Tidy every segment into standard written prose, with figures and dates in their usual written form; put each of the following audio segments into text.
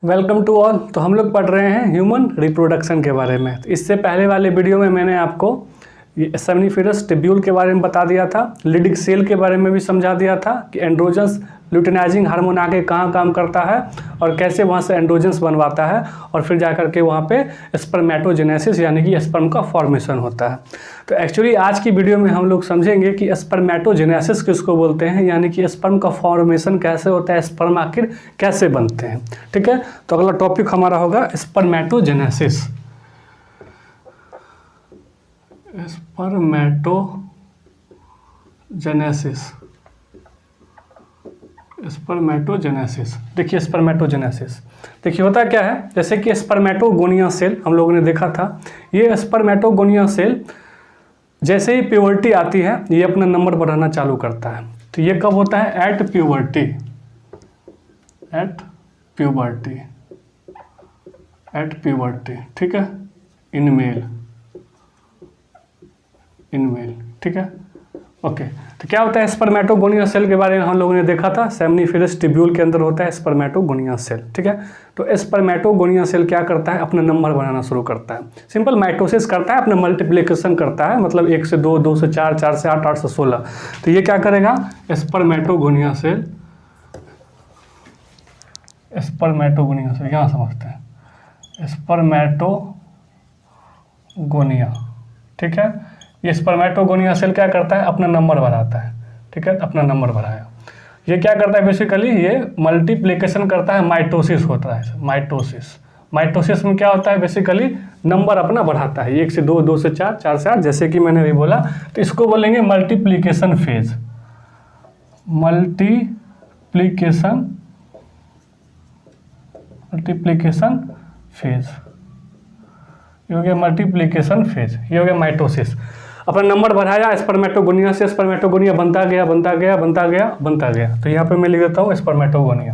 Welcome to all. तो हम लोग पढ़ रहे हैं ह्यूमन रिप्रोडक्शन के बारे में। तो इससे पहले वाले वीडियो में मैंने आपको सेमिनिफेरस टिब्यूल के बारे में बता दिया था, लिडिक सेल के बारे में भी समझा दिया था कि एंड्रोजन्स ल्यूटिनाइजिंग हार्मोन आके कहाँ काम करता है और कैसे वहाँ से एंड्रोजन्स बनवाता है और फिर जाकर के वहाँ पे स्पर्मेटोजेनेसिस यानी कि स्पर्म का फॉर्मेशन होता है। तो एक्चुअली आज की वीडियो में हम लोग समझेंगे कि स्पर्मेटोजेनेसिस किसको बोलते हैं, यानी कि स्पर्म का फॉर्मेशन कैसे होता है, स्पर्म आखिर कैसे बनते हैं। ठीक है, तो अगला टॉपिक हमारा होगा स्पर्मेटोजेनेसिस। स्पर्मेटोजेनेसिस देखिए, स्पर्मेटोजेनेसिस देखिए होता क्या है। जैसे कि स्पर्मेटोगोनिया सेल हम लोगों ने देखा था, ये स्पर्मेटोगोनिया सेल जैसे ही प्यूबर्टी आती है ये अपना नंबर बढ़ाना चालू करता है। तो ये कब होता है? At puberty. ठीक है, इन मेल। ठीक है, ओके। तो क्या होता है स्पर्मेटोगोनिया सेल के बारे में हम लोगों ने देखा था, सेमिनिफेरस टिब्यूल के अंदर होता है स्पर्मेटोगोनिया सेल। ठीक है, तो स्पर्मेटोगोनिया सेल क्या करता है? अपना नंबर बनाना शुरू करता है। सिंपल माइटोसिस करता है, अपना मल्टीप्लिकेशन करता है, मतलब 1 से 2, 2 से 4, 4 से 8, 8 से 16। तो ये क्या करेगा? स्पर्मेटोगोनिया सेल यहाँ समझते हैं, स्पर्मेटोगोनिया। ठीक है, ये स्पर्मेटोगोनिया सेल क्या करता है? अपना नंबर बढ़ाता है। ठीक है, अपना नंबर बढ़ाया। ये क्या करता है? बेसिकली ये मल्टीप्लिकेशन करता है, माइटोसिस होता है। माइटोसिस में क्या होता है? बेसिकली नंबर अपना बढ़ाता है, 1 से 2, 2 से 4, 4 से 8, जैसे कि मैंने अभी बोला। तो इसको बोलेंगे मल्टीप्लिकेशन फेज। मल्टीप्लिकेशन फेज, ये हो गया मल्टीप्लिकेशन फेज, ये हो गया माइटोसिस। अपना नंबर बढ़ाया स्पर्मेटोगोनिया से, स्पर्मेटोगोनिया बनता गया। तो यहाँ पे मैं लिख देता हूँ स्पर्मेटोगोनिया।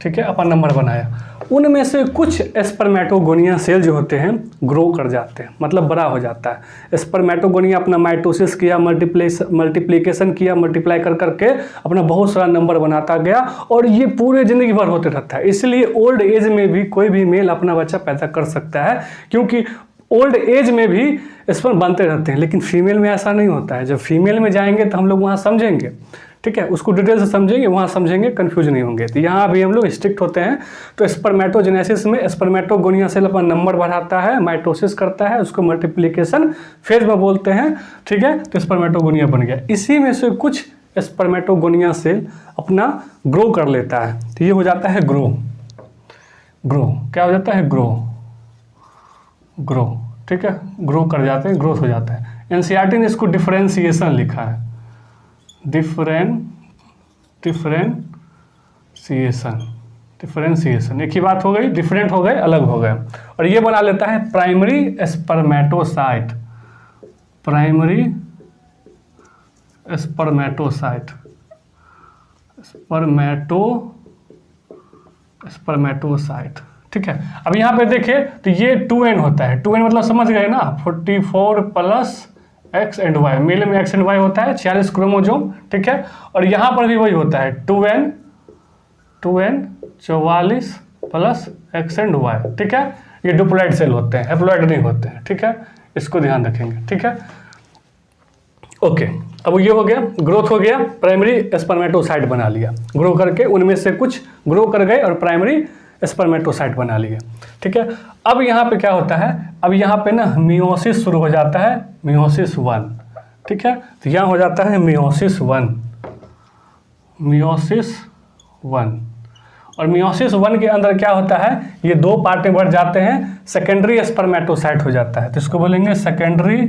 ठीक है, अपना नंबर बनाया। उनमें से कुछ स्पर्मेटोगोनिया सेल जो होते हैं ग्रो कर जाते हैं, मतलब बड़ा हो जाता है। स्पर्मेटोगोनिया अपना माइटोसिस किया, मल्टीप्लिकेशन किया, मल्टीप्लाई कर करके अपना बहुत सारा नंबर बनाता गया और ये पूरे ज़िंदगी भर होते रहता है। इसलिए ओल्ड एज में भी कोई भी मेल अपना बच्चा पैदा कर सकता है, क्योंकि ओल्ड एज में भी स्पर्म बनते रहते हैं। लेकिन फीमेल में ऐसा नहीं होता है। जब फीमेल में जाएंगे तो हम लोग वहाँ समझेंगे, ठीक है, उसको डिटेल से समझेंगे, वहाँ समझेंगे, कंफ्यूज नहीं होंगे। तो यहाँ भी हम लोग स्ट्रिक्ट होते हैं। तो स्पर्मेटोजेनेसिस में स्पर्मेटोगोनिया सेल अपना नंबर बढ़ाता है, माइटोसिस करता है, उसको मल्टीप्लिकेशन फेज में बोलते हैं। ठीक है, तो स्पर्मेटोगोनिया बन गया। इसी में से कुछ स्पर्मेटोगोनिया सेल अपना ग्रो कर लेता है। तो ये हो जाता है ग्रो। क्या हो जाता है? ग्रो। ठीक है, ग्रो कर जाते हैं, ग्रोथ हो जाता है। एनसीईआरटी ने इसको डिफरेंशिएशन लिखा है, डिफरेंशिएशन। एक ही बात हो गई, डिफरेंट हो गए, अलग हो गए। और ये बना लेता है प्राइमरी स्पर्मेटोसाइट। स्पर्मेटोसाइट। ठीक है, अब यहाँ पे देखिए तो ये 2n होता है। 2n मतलब समझ गए ना, 44 plus X and Y. Male में एक्स एंड वाई होता है, 46 क्रोमोजोम। ठीक है, और यहाँ पर भी वही होता है, 2n 44 plus X and Y. ठीक है, ये डिप्लॉइड सेल होते हैं, हैप्लॉइड नहीं होते हैं। ठीक है, इसको ध्यान रखेंगे। ठीक है, ओके। अब ये हो गया, ग्रोथ हो गया, प्राइमरी स्पर्मेटोसाइट बना लिया। ग्रो करके उनमें से कुछ ग्रो कर गए और प्राइमरी स्पर्मेटोसाइट बना लिए। ठीक है, अब यहाँ पे क्या होता है? अब यहाँ पे ना मियोसिस शुरू हो जाता है, मियोसिस 1। ठीक है, तो यहाँ हो जाता है मियोसिस 1। और मियोसिस 1 के अंदर क्या होता है? ये 2 पार्ट में बढ़ जाते हैं, सेकेंडरी स्पर्मेटोसाइट हो जाता है। तो इसको बोलेंगे सेकेंडरी।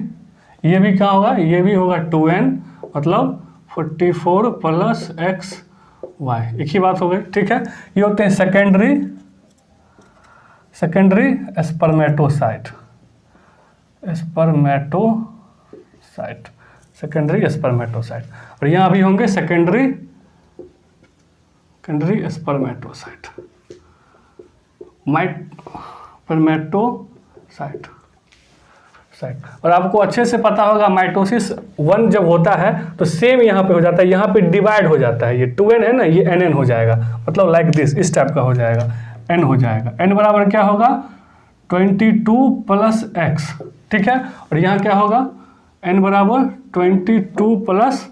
ये भी क्या होगा? ये भी होगा 2n, मतलब 44 प्लस एक्स वाई। एक ही बात हो गई। ठीक है, ये होते हैं सेकेंडरी स्पर्मेटोसाइट। Secondary spermatocyte. और यहाँ भी होंगे सेकेंडरी स्पर्मेटोसाइट। साइट। और आपको अच्छे से पता होगा माइटोसिस 1 जब होता है तो सेम यहाँ पे हो जाता है, यहाँ पे डिवाइड हो जाता है, ये 2n है ना, ये nn हो जाएगा, मतलब लाइक दिस, इस टाइप का हो जाएगा, n हो जाएगा, n बराबर क्या होगा 22 प्लस x, ठीक है। और यहाँ क्या होगा n बराबर 22 प्लस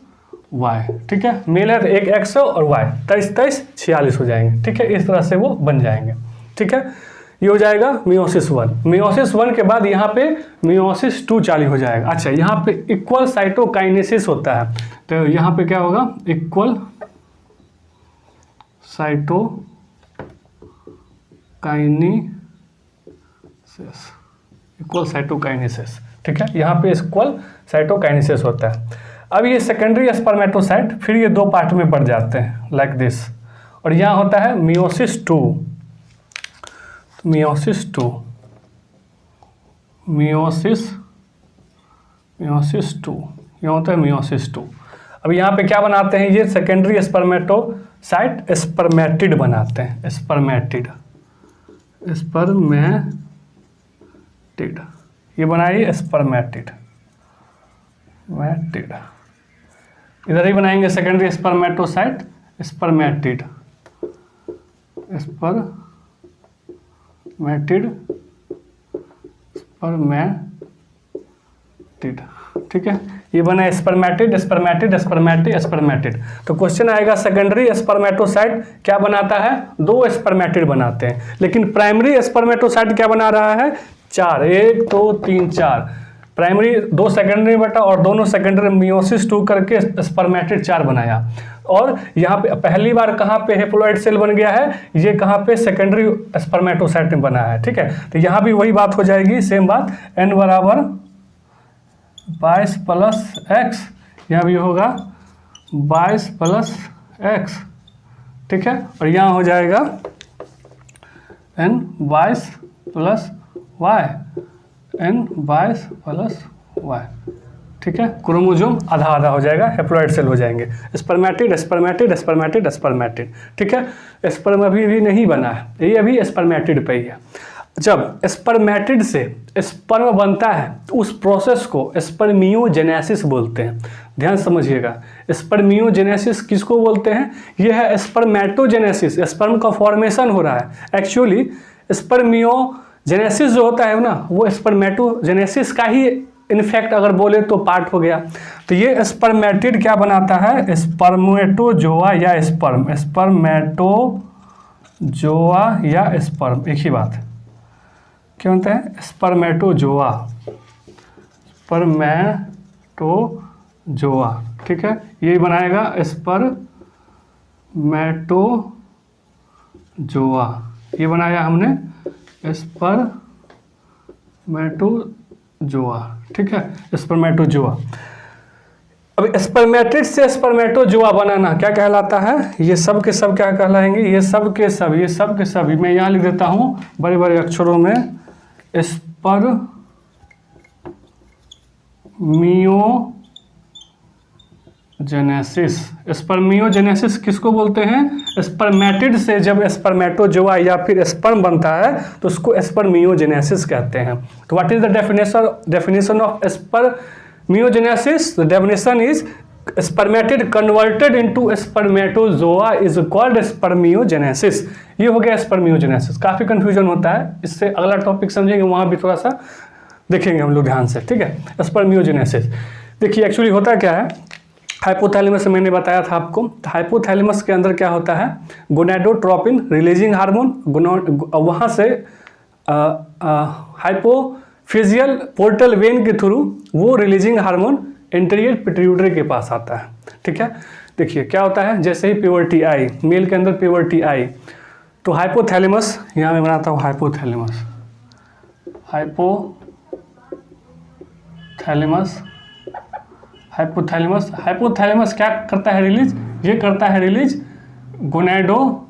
y, ठीक है। मेल है तो एक x और y 23 46 हो जाएंगे, ठीक है। इस तरह से वो बन जाएंगे, ठीक है। ये हो जाएगा मियोसिस 1। मियोसिस 1 के बाद यहाँ पे मियोसिस 2 चालू हो जाएगा। अच्छा, यहाँ पे इक्वल साइटोकाइनेसिस होता है, तो यहाँ पे क्या होगा इक्वल साइटोकाइनेसिस, ठीक है। यहाँ पे इक्वल साइटोकाइनेसिस होता है। अब ये सेकेंडरी स्पर्मेटोसाइट फिर ये 2 पार्ट में पड़ जाते हैं लाइक दिस, और यहाँ होता है मियोसिस 2, मियोसिस 2, मियोसिस 2, ये होता है मियोसिस 2। अब यहाँ पे क्या बनाते हैं, ये सेकेंडरी स्पर्मेटोसाइट स्पर्मेटिड बनाते हैं, स्पर्मेटिड, ये बनाइए स्पर्मेटिड, इधर ही बनाएंगे सेकेंडरी स्पर्मेटोसाइट स्पर्मेटिड, ठीक है। ये बना स्पर्मेटिड स्पर्मेटिड स्पर्मेटिड स्पर्मेटिड। तो क्वेश्चन आएगा सेकेंडरी स्पर्मेटोसाइट क्या बनाता है, 2 स्पर्मेटिड बनाते हैं, लेकिन प्राइमरी स्पर्मेटोसाइट क्या बना रहा है 4, 1 2 3 4, प्राइमरी 2 सेकेंडरी बटा और दोनों सेकेंडरी मियोसिस 2 करके स्पर्मेटिड 4 बनाया। और यहाँ पे पहली बार कहाँ पे हेप्लॉइड सेल बन गया है, ये कहाँ पे सेकेंडरी स्पर्मेटोसाइट में बना है, ठीक है। तो यहाँ भी वही बात हो जाएगी, सेम बात, n बराबर 22 प्लस x, यहाँ भी होगा 22 प्लस x, ठीक है। और यहाँ हो जाएगा n 22 plus y, n 22 plus y, ठीक है। क्रोमोसोम आधा आधा हो जाएगा, हेप्लॉइड सेल हो जाएंगे, स्पर्मेटिड स्पर्मेटिड स्पर्मेटिड स्पर्मेटिड, ठीक है। स्पर्म अभी भी नहीं बना है, ये अभी स्पर्मेटिड पे ही है। जब स्पर्मेटिड से स्पर्म बनता है तो उस प्रोसेस को स्पर्मियोजेनेसिस बोलते हैं। ध्यान समझिएगा, स्पर्मियोजेनेसिस किसको बोलते हैं, यह है स्पर्मेटोजेनेसिस, स्पर्म का फॉर्मेशन हो रहा है। एक्चुअली स्पर्मियोजेनेसिस जो होता है ना, वो स्पर्मेटोजेनेसिस का ही इनफैक्ट अगर बोले तो पार्ट हो गया। तो ये स्पर्मेटिड क्या बनाता है, स्पर्मेटोजोआ या स्पर्म, स्पर्मेटोजोआ या स्पर्म, एक ही बात, क्या बनता है स्पर्मेटोजोआ, स्पर्मेटोजोआ, ठीक है। ये बनाएगा स्पर्मेटोजोआ, ये बनाया हमने स्पर्मेटोजोआ, ठीक है, स्पर्मेटोजोआ। अब स्पर्मेटिड से स्पर्मेटोजोआ बनाना क्या कहलाता है, ये सब के सब क्या कहलाएंगे, ये सब के सब मैं यहाँ लिख देता हूँ बड़े बड़े अक्षरों में, स्पर्मियोजेनेसिस। स्पर्मियोजेनेसिस किसको बोलते हैं, स्पर्मेटिड से जब स्पर्मेटोजोआ या फिर स्पर्म बनता है तो उसको स्पर्मियोजेनेसिस कहते हैं। तो what is the definition of spermiogenesis, the definition is spermatid converted into spermatozoa is called spermiogenesis. ये हो गया स्पर्मियोजेनेसिस। काफ़ी कंफ्यूजन होता है, इससे अगला टॉपिक समझेंगे, वहाँ भी थोड़ा सा देखेंगे हम लोग ध्यान से, ठीक है। स्पर्मियोजेनेसिस देखिए एक्चुअली होता क्या है, हाइपोथैलेमस मैंने बताया था आपको, तो हाइपोथैलेमस के अंदर क्या होता है, गोनाडोट्रोपिन रिलीजिंग हार्मोन, वहाँ से हाइपोफिजियल पोर्टल वेन के थ्रू वो रिलीजिंग हार्मोन इंटीरियर पिट्यूटरी के पास आता है, ठीक है। देखिए क्या होता है, जैसे ही प्यूबर्टी आई, मेल के अंदर प्यूबर्टी आई तो हाइपोथैलेमस, यहाँ मैं बनाता हूँ हाइपोथैलेमस क्या करता है रिलीज, ये करता है release gonado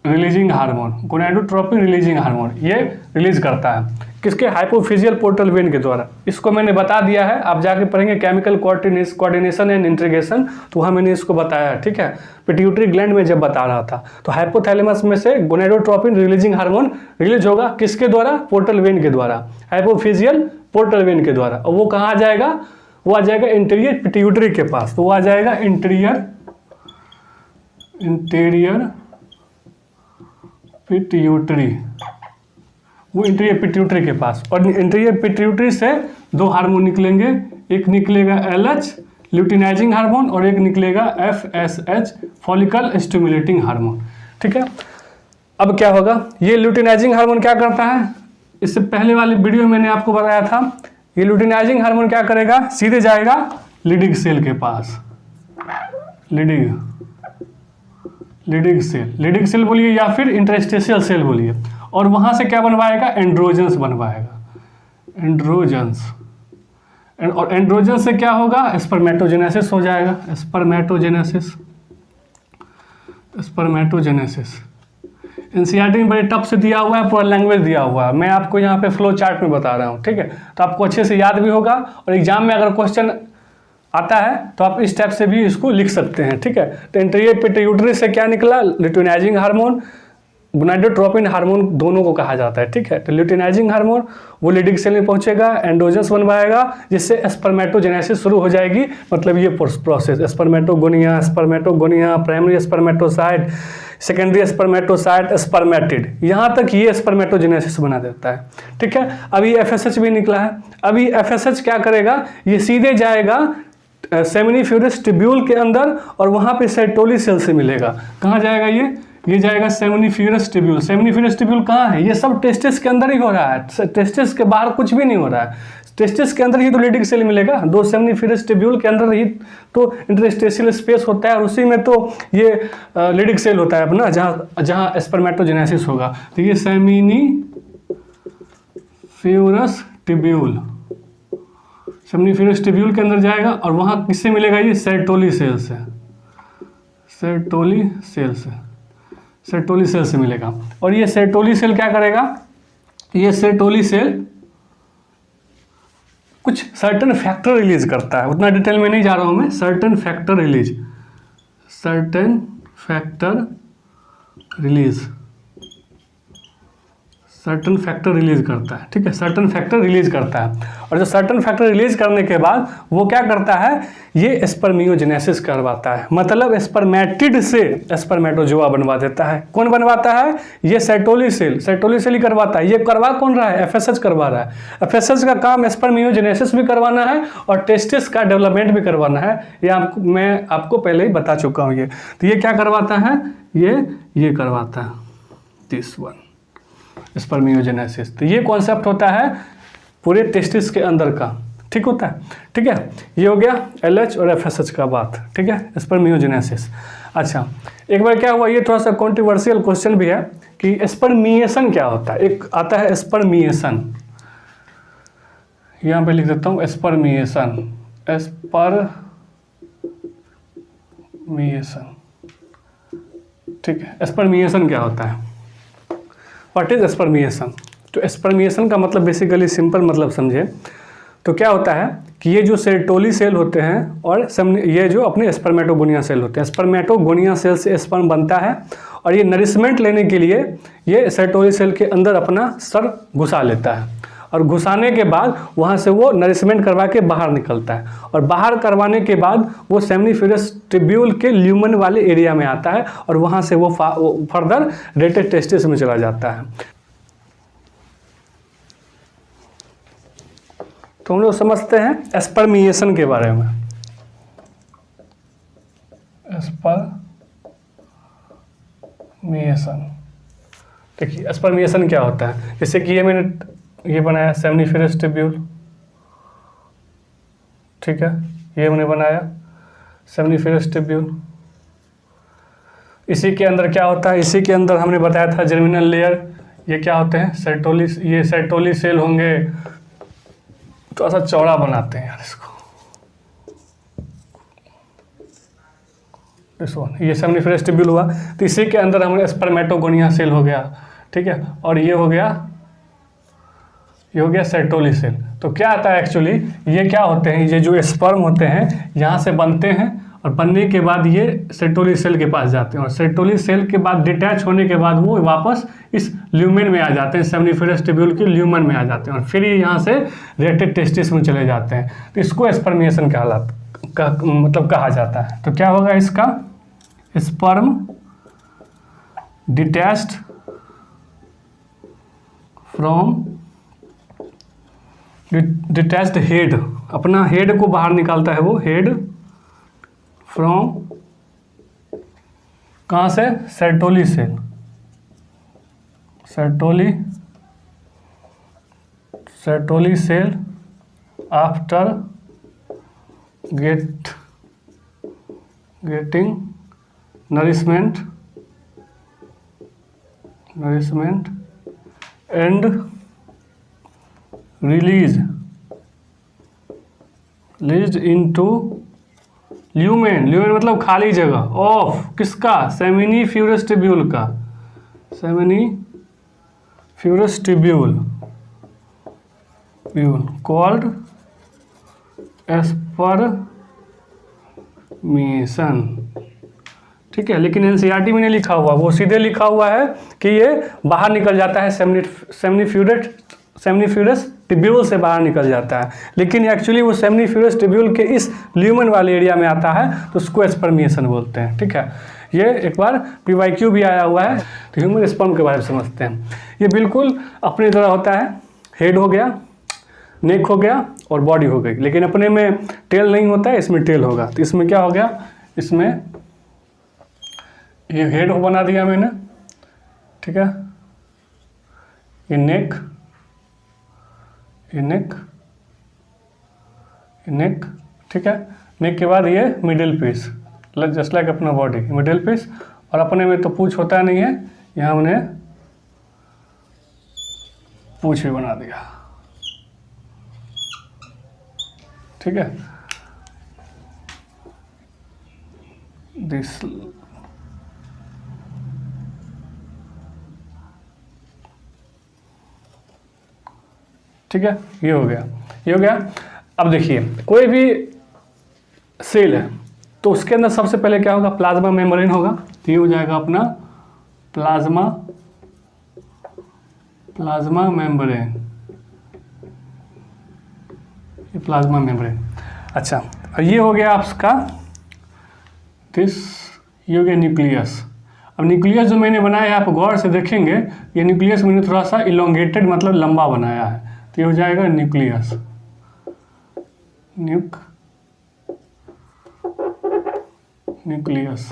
releasing hormone, gonadotropin releasing hormone, ये रिलीज करता है किसके, हाइपोफिजियल पोर्टल वेन के द्वारा। इसको मैंने बता दिया है, आप जाके पढ़ेंगे केमिकल कोऑर्डिनेशन एंड इंटीग्रेशन, तो वहाँ मैंने इसको बताया है, ठीक है, पिट्यूटरी ग्लैंड में जब बता रहा था। तो हाइपोथैलेमस में से गोनाडोट्रोपिन रिलीजिंग हार्मोन रिलीज होगा किसके द्वारा, पोर्टल वेन के द्वारा, हाइपोफिजियल पोर्टल वेन के द्वारा, और वो कहाँ आ जाएगा, वो आ जाएगा इंटीरियर पिट्यूटरी के पास। तो वो आ जाएगा इंटीरियर पिट्यूटरी, वो इंटीरियर पिट्यूटरी के पास। और इंटीरियर पिट्यूटरी से दो हार्मोन निकलेंगे, एक निकलेगा LH ल्यूटिनाइजिंग हार्मोन और एक निकलेगा FSH फॉलिकल स्टिमुलेटिंग हार्मोन। ठीक है, अब क्या होगा, ये ल्यूटिनाइजिंग हार्मोन क्या करता है, इससे पहले वाली वीडियो में मैंने आपको बताया था, ये ल्यूटिनाइजिंग हार्मोन क्या करेगा, सीधे जाएगा लीडिंग सेल के पास, लीडिंग सेल बोलिए या फिर इंटरस्टेशियल सेल बोलिए, और वहां से क्या बनवाएगा, एंड्रोजन्स बनवाएगा, एंड्रोजन्स। और एंड्रोजन से क्या होगा, स्पर्मेटोजेनेसिस हो जाएगा, स्पर्मेटोजेनेसिस। एनसीईआरटी में बड़े टफ से दिया हुआ है, पूरा लैंग्वेज दिया हुआ है, मैं आपको यहाँ पे फ्लो चार्ट में बता रहा हूँ। ठीक है, तो आपको अच्छे से याद भी होगा, और एग्जाम में अगर क्वेश्चन आता है तो आप इस टाइप से भी इसको लिख सकते हैं। ठीक है, तो इंटीरियर पिट्यूटरी से क्या निकला, ल्यूटिनाइजिंग हार्मोन, गोनाडोट्रोपिन हार्मोन दोनों को कहा जाता है। ठीक है, तो ल्यूटिनाइजिंग हार्मोन वो लीडिंग सेल में पहुंचेगा, एंड्रोजन्स बनवाएगा, जिससे स्पर्मेटोजेनेसिस शुरू हो जाएगी। मतलब ये process, spermatogonia, primary spermatocyte, secondary spermatocyte, spermatid, यहाँ तक ये स्पर्मेटोजेनेसिस बना देता है। ठीक है, अभी FSH भी निकला है। अभी FSH क्या करेगा, ये सीधे जाएगा सेमिनिफ्यूरस ट्यूब्यूल के अंदर, और वहाँ पे सेटोली सेल से मिलेगा। कहाँ जाएगा ये जाएगा सेमिनिफ्यूरस ट्यूब्यूल। सेमिनिफ्यूरस ट्यूब्यूल कहाँ है, ये सब टेस्टिस के अंदर ही हो रहा है, टेस्टिस के बाहर कुछ भी नहीं हो रहा है, टेस्टिस के अंदर ही तो लीडिंग सेल मिलेगा, दो सेमिनिफ्यूरस ट्यूब्यूल के अंदर ही तो इंटरस्टेशियल स्पेस होता है, और उसी में तो ये लीडिंग सेल होता है अपना, जहाँ स्पर्मेटोजेनेसिस होगा। तो ये सेमिनिफ्यूरस ट्यूब्यूल के अंदर जाएगा, और वहाँ किससे मिलेगा, ये सेटोली सेल से मिलेगा। और ये सेटोली सेल क्या करेगा, ये सेटोली सेल कुछ सर्टेन फैक्टर रिलीज करता है, उतना डिटेल में नहीं जा रहा हूं मैं। सर्टेन फैक्टर रिलीज करता है। ठीक है, सर्टेन फैक्टर रिलीज करता है, और जो सर्टेन फैक्टर रिलीज करने के बाद वो क्या करता है, ये स्पर्मियोजेनेसिस करवाता है। मतलब स्पर्मेटिड से स्पर्मेटोजोआ बनवा देता है। कौन बनवाता है, ये सेटोली सेल ही करवाता है। ये करवा कौन रहा है, FSH करवा रहा है। FSH का काम स्पर्मियोजेनेसिस भी करवाना है और टेस्टिस का डेवलपमेंट भी करवाना है, ये मैं आपको पहले ही बता चुका हूँ। ये तो ये क्या करवाता है, ये करवाता है दिस वन, स्पर्मियोजेनेसिस। तो ये कॉन्सेप्ट होता है पूरे टेस्टिस के अंदर का। ठीक होता है, ठीक है, ये हो गया LH और FSH का बात। ठीक है, स्पर्मियोजेनेसिस। अच्छा, एक बार क्या हुआ, ये थोड़ा सा कॉन्ट्रोवर्शियल क्वेश्चन भी है कि स्पर्मिएशन क्या होता है। एक आता है स्पर्मिएशन, यहाँ पे लिख देता हूँ स्पर्मिएशन। ठीक है, स्पर्मिएशन क्या होता है, व्हाट इज स्पर्मिएशन। तो स्पर्मिएशन का मतलब बेसिकली सिंपल मतलब समझे तो क्या होता है कि ये जो सेटोली सेल होते हैं और ये जो अपने स्पर्मेटोगोनिया सेल होते हैं, स्पर्मेटोगोनिया सेल से स्पर्म बनता है, और ये नरिशमेंट लेने के लिए ये सेटोली सेल के अंदर अपना सर घुसा लेता है, और घुसाने के बाद वहाँ से वो नरिशमेंट करवा के बाहर निकलता है, और बाहर करवाने के बाद वो सेमिनिफ्यूरस ट्यूब्यूल के ल्यूमन वाले एरिया में आता है, और वहाँ से वो फर्दर रेटेड टेस्टिस में चला जाता है। तो हम लोग समझते हैं स्पर्मिएशन के बारे में। स्पर्मिएशन, देखिए स्पर्मिएशन क्या होता है। जैसे कि ये मैंने ये बनाया सेमिनिफ्यूरस ट्यूब्यूल, ठीक है, ये मैंने बनाया सेमिनिफ्यूरस ट्यूब्यूल। इसी के अंदर क्या होता है, इसी के अंदर हमने बताया था जर्मिनल लेयर, ये क्या होते हैं सेटोली, ये सेटोली सेल होंगे। थोड़ा सा चौड़ा बनाते हैं यार इसको, ये सेमिनिफ्यूरस ट्यूब्यूल हुआ। तो इसी के अंदर हमारे स्पर्मेटोगोनिया सेल हो गया, ठीक है, और ये हो गया सेटोली सेल। तो क्या आता है एक्चुअली, ये क्या होते हैं, ये जो स्पर्म होते हैं यहाँ से बनते हैं और बनने के बाद ये सेर्टोली सेल के पास जाते हैं, और सेर्टोली सेल के बाद डिटैच होने के बाद वो वापस इस ल्यूमेन में आ जाते हैं, सेमनीफेरस ट्यूब्यूल के ल्यूमेन में आ जाते हैं, और फिर ये यहाँ से रेटेड टेस्टिस में चले जाते हैं। तो इसको स्पर्मिएशन मतलब कहा जाता है। तो क्या होगा इसका, sperm detached from detached head, अपना हेड को बाहर निकालता है वो, हेड फ्रॉम कहाँ से, Sertoli cell, Sertoli cell after getting nourishment and released into lumen मतलब खाली जगह ऑफ किसका, सेमिनिफ्यूरस ट्यूब्यूल का, सेमिनिफ्यूरस ट्यूब्यूल कॉल्ड एस्पर्मेशन। ठीक है, लेकिन एनसीईआरटी में नहीं लिखा हुआ, वो सीधे लिखा हुआ है कि ये बाहर निकल जाता है, सेमनीफ्यूरस ट्यूब्यूल से बाहर निकल जाता है, लेकिन एक्चुअली वो सेमनीफ्यूरस ट्यूब्यूल के इस ल्यूमेन वाले एरिया में आता है, तो उसको स्पर्मिएशन बोलते हैं। ठीक है, ये एक बार PYQ भी आया हुआ है। तो ह्यूमन स्पर्म के बारे में समझते हैं। ये बिल्कुल अपनी तरह होता है, हेड हो गया, नेक हो गया और बॉडी हो गई, लेकिन अपने में टेल नहीं होता है, इसमें टेल होगा। तो इसमें क्या हो गया, इसमें ये हेड बना दिया मैंने, ठीक है, ये नेक, ठीक है, नेक के बाद ये मिडिल पीस, जस्ट लाइक अपना बॉडी, मिडिल पीस, और अपने में तो पूंछ होता नहीं है, यहाँ हमने पूंछ भी बना दिया। ठीक है, दिस ठीक है, ये हो गया। अब देखिए, कोई भी सेल है तो उसके अंदर सबसे पहले क्या होगा, प्लाज्मा मेम्ब्रेन होगा। तो ये हो जाएगा अपना प्लाज्मा मेम्ब्रेन, ये प्लाज्मा मेम्ब्रेन। अच्छा, और ये हो गया आपका ये हो गया न्यूक्लियस। अब न्यूक्लियस जो मैंने बनाया है, आप गौर से देखेंगे, ये न्यूक्लियस मैंने थोड़ा सा इलोंगेटेड मतलब लंबा बनाया है। तो ये हो जाएगा न्यूक्लियस, न्यूक्लियस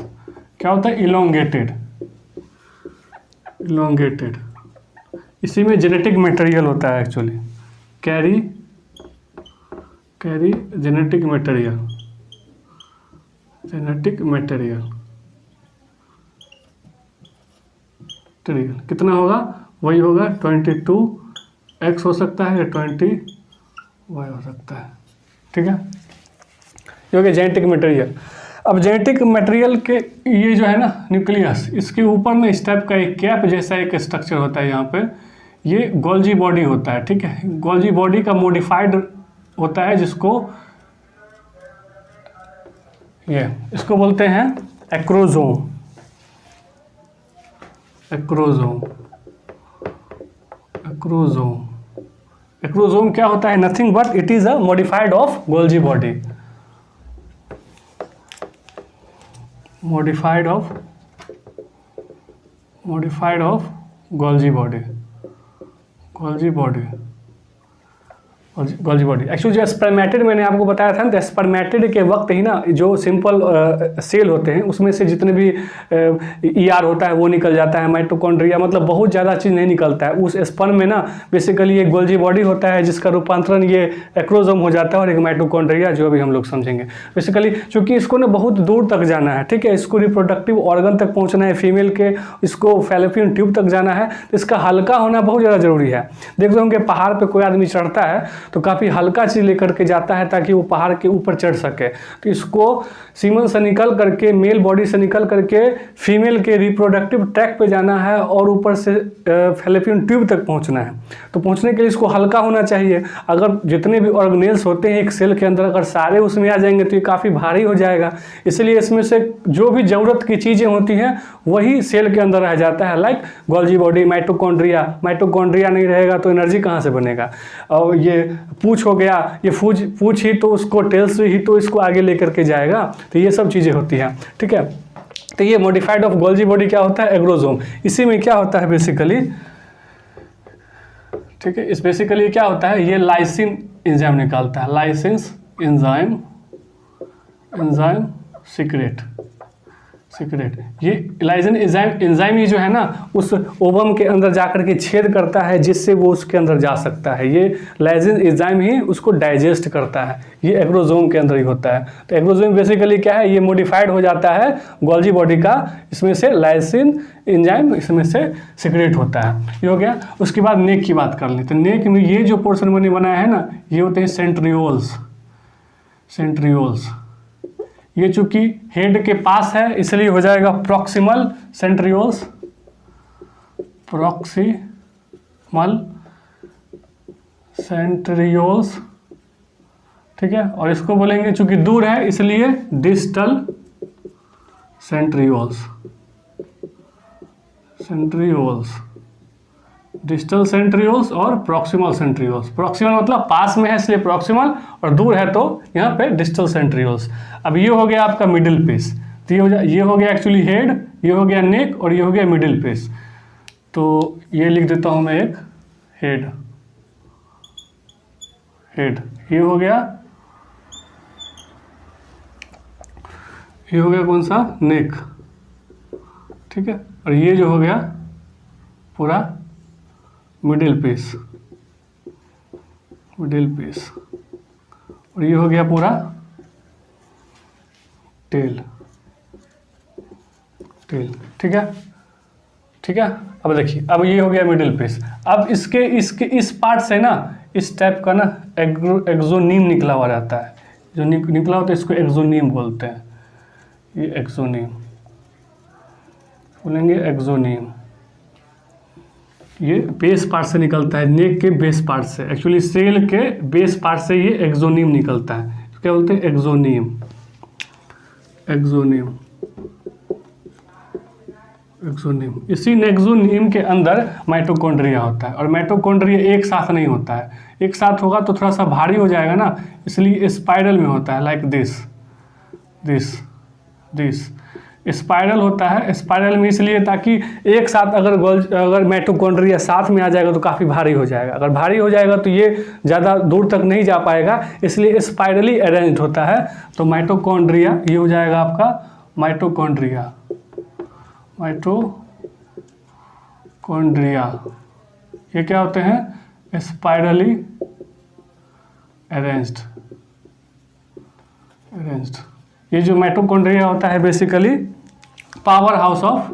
क्या होता है, इलोंगेटेड। इसी में जेनेटिक मटेरियल होता है एक्चुअली, कैरी जेनेटिक मटेरियल कितना होगा, वही होगा 22x हो सकता है या 20y हो सकता है। ठीक है, ये हो गया जेनेटिक मटेरियल। अब जेनेटिक मटेरियल के ये जो है ना न्यूक्लियस, इसके ऊपर में इस टाइप का एक कैप जैसा एक स्ट्रक्चर होता है, यहाँ पे ये गोल्जी बॉडी होता है। ठीक है, गोल्जी बॉडी का मॉडिफाइड होता है, जिसको इसको बोलते हैं एक्रोजोम। एक्रोजोम क्या होता है, nothing but it is a modified of Golgi body, modified of Golgi body. Actually जो स्पर्मेटिड मैंने आपको बताया था ना, तो स्पर्मेटिड के वक्त ही ना जो सिंपल सेल होते हैं उसमें से जितने भी ER होता है वो निकल जाता है, माइटोकॉन्ड्रिया मतलब बहुत ज़्यादा चीज़ नहीं निकलता है उस स्पर्म में ना। बेसिकली एक गोल्जी बॉडी होता है जिसका रूपांतरण ये एक्रोजोम हो जाता है, और एक माइटोकॉन्ड्रिया जो अभी हम लोग समझेंगे। बेसिकली चूँकि इसको ना बहुत दूर तक जाना है, ठीक है, इसको रिप्रोडक्टिव ऑर्गन तक पहुँचना है फीमेल के, इसको फैलोपियन ट्यूब तक जाना है, तो इसका हल्का होना बहुत ज़्यादा जरूरी है। देखते होंगे पहाड़ पर कोई आदमी चढ़ता है तो काफ़ी हल्का चीज़ लेकर के जाता है ताकि वो पहाड़ के ऊपर चढ़ सके। तो इसको सीमन से निकल करके, मेल बॉडी से निकल करके फीमेल के रिप्रोडक्टिव ट्रैक पे जाना है और ऊपर से फैलोपियन ट्यूब तक पहुंचना है। तो पहुंचने के लिए इसको हल्का होना चाहिए। अगर जितने भी ऑर्गेनेल्स होते हैं एक सेल के अंदर, अगर सारे उसमें आ जाएंगे तो ये काफ़ी भारी हो जाएगा। इसलिए इसमें से जो भी ज़रूरत की चीज़ें होती हैं वही सेल के अंदर रह जाता है। Like Golgi body, mitochondria. Mitochondria नहीं रहेगा तो एनर्जी कहाँ से बनेगा। और ये पूछ हो गया, ये पूछ ही तो उसको, टेल्स ही तो इसको आगे लेकर के जाएगा। तो ये सब चीज़ें होती हैं, ठीक है। तो ये मॉडिफाइड ऑफ गोल्जी बॉडी क्या होता है, एग्रोजोम। इसी में क्या होता है बेसिकली, ठीक है, इस बेसिकली क्या होता है, ये लाइसिन एंजाइम निकालता है। लाइसिन एंजाइम सीक्रेट ये लाइसिन एंजाइम ही जो है ना उस ओवम के अंदर जाकर के छेद करता है जिससे वो उसके अंदर जा सकता है। ये लाइसिन एंजाइम ही उसको डाइजेस्ट करता है। ये एग्रोजोम के अंदर ही होता है। तो एग्रोजोम बेसिकली क्या है, ये मॉडिफाइड हो जाता है गोल्जी बॉडी का। इसमें से लाइसिन एंजाइम इसमें से सीक्रेट होता है। ये हो गया। उसके बाद नेक की बात कर लें। तो नेक में ये जो पोर्शन मैंने बनाया है ना, ये होते हैं सेंट्रियोल्स। ये चूंकि हेड के पास है इसलिए हो जाएगा प्रॉक्सिमल सेंट्रियोल्स, ठीक है। और इसको बोलेंगे चूंकि दूर है इसलिए डिस्टल सेंट्रियोल्स। डिस्टल सेंट्रियोल्स और प्रॉक्सिमल सेंट्रियोल्स। प्रॉक्सिमल मतलब पास में है इसलिए प्रॉक्सिमल, और दूर है तो यहाँ पे डिस्टल सेंट्रियोल्स। अब ये हो गया आपका मिडिल पीस। तो ये हो गया एक्चुअली हेड, ये हो गया नेक और ये हो गया मिडिल पीस। तो ये लिख देता हूँ मैं एक हेड। ये हो गया कौन सा, नेक, ठीक है। और ये जो हो गया पूरा मिडिल पीस। और ये हो गया पूरा टेल, ठीक है। अब देखिए, अब ये हो गया मिडिल पीस। अब इसके इस पार्ट से ना इस टाइप का ना एक्सोनीम निकला हुआ रहता है। जो निकला होता है इसको एक्सोनीम बोलते हैं। ये एक्सोनीम बोलेंगे, एक्सोनीम। ये बेस पार्ट से निकलता है, नेक के बेस पार्ट से। एक्चुअली सेल के बेस पार्ट से ये एक्सोनीम निकलता है। तो क्या बोलते हैं, एक्सोनीम। इसी एक्सोनीम के अंदर माइटोकॉन्ड्रिया होता है। और माइटोकॉन्ड्रिया एक साथ नहीं होता है। एक साथ होगा तो थोड़ा सा भारी हो जाएगा ना, इसलिए स्पाइरल में होता है। लाइक दिस स्पाइरल होता है। स्पाइरल में इसलिए ताकि एक साथ अगर माइटोकॉन्ड्रिया साथ में आ जाएगा तो काफ़ी भारी हो जाएगा। अगर भारी हो जाएगा तो ये ज़्यादा दूर तक नहीं जा पाएगा, इसलिए स्पाइरली अरेंज्ड होता है। तो माइटोकॉन्ड्रिया ये हो जाएगा आपका माइटोकॉन्ड्रिया। ये क्या होते हैं, स्पाइरली अरेंज्ड। ये जो माइटोकॉन्ड्रिया होता है basically power house of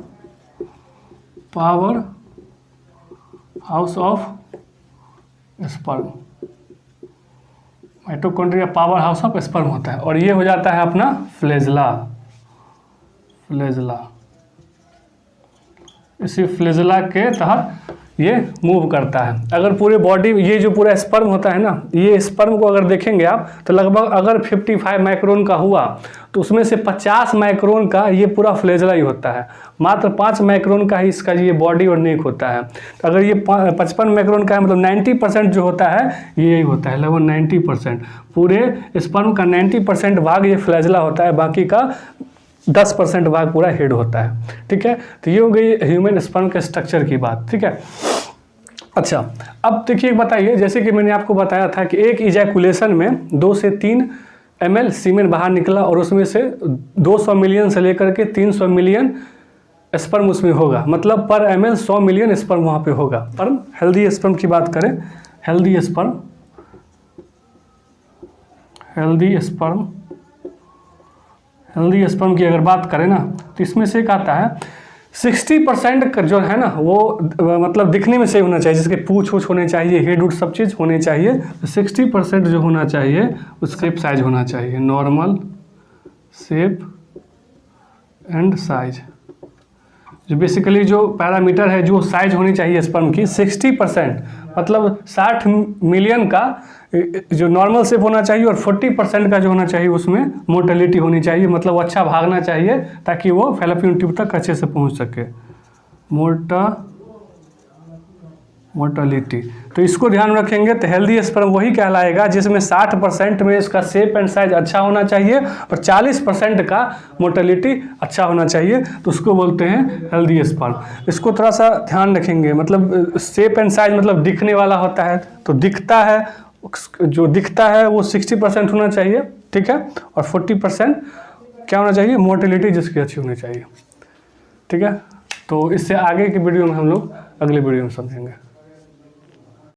sperm. Mitochondria power house of sperm होता है। और ये हो जाता है अपना फ्लेजला। इसी फ्लेजला के तहत ये मूव करता है। अगर पूरे बॉडी, ये जो पूरा स्पर्म होता है ना, ये स्पर्म को अगर देखेंगे आप तो लगभग अगर 55 माइक्रोन का हुआ तो उसमें से 50 माइक्रोन का ये पूरा फ्लेजला ही होता है। मात्र 5 माइक्रोन का ही इसका ये बॉडी और नेक होता है। तो अगर ये 55 माइक्रोन का है मतलब 90% जो होता है ये यही होता है। लगभग 90% पूरे स्पर्म का 90% भाग ये फ्लेजला होता है, बाकी का 10% भाग पूरा हेड होता है, ठीक है। तो ये हो गई ह्यूमन स्पर्म के स्ट्रक्चर की बात, ठीक है। अच्छा, अब देखिए बताइए, जैसे कि मैंने आपको बताया था कि एक इजैकुलेशन में 2 से 3 ml सीमेन बाहर निकला और उसमें से 200 मिलियन से लेकर के 300 मिलियन स्पर्म उसमें होगा। मतलब पर ml 100 मिलियन स्पर्म वहाँ पे होगा। पर हेल्दी स्पर्म की बात करें, हेल्दी स्पर्म की अगर बात करें ना तो इसमें से एक आता है 60% जो है ना वो मतलब दिखने में सही होना चाहिए, जिसके पूछ वूछ होने चाहिए, हेड वुड सब चीज़ होने चाहिए। 60% जो होना चाहिए उसका शेप साइज होना चाहिए, नॉर्मल शेप एंड साइज। जो बेसिकली जो पैरामीटर है जो साइज होनी चाहिए स्पर्म की 60%, मतलब 60 मिलियन का जो नॉर्मल शेप होना चाहिए, और 40% का जो होना चाहिए उसमें मोटिलिटी होनी चाहिए, मतलब अच्छा भागना चाहिए ताकि वो फैलोपियन ट्यूब तक अच्छे से पहुंच सके। मोटिलिटी, तो इसको ध्यान रखेंगे तो हेल्दी स्पर्म वही कहलाएगा जिसमें 60% में इसका शेप एंड साइज अच्छा होना चाहिए और 40% का मोटिलिटी अच्छा होना चाहिए, तो उसको बोलते हैं हेल्दी स्पर्म। इसको थोड़ा सा ध्यान रखेंगे, मतलब शेप एंड साइज मतलब दिखने वाला होता है, तो दिखता है, जो दिखता है वो 60% होना चाहिए, ठीक है, और 40% क्या होना चाहिए, मोटिलिटी जिसकी अच्छी होनी चाहिए, ठीक है। तो इससे आगे की वीडियो में हम लोग अगले वीडियो में समझेंगे।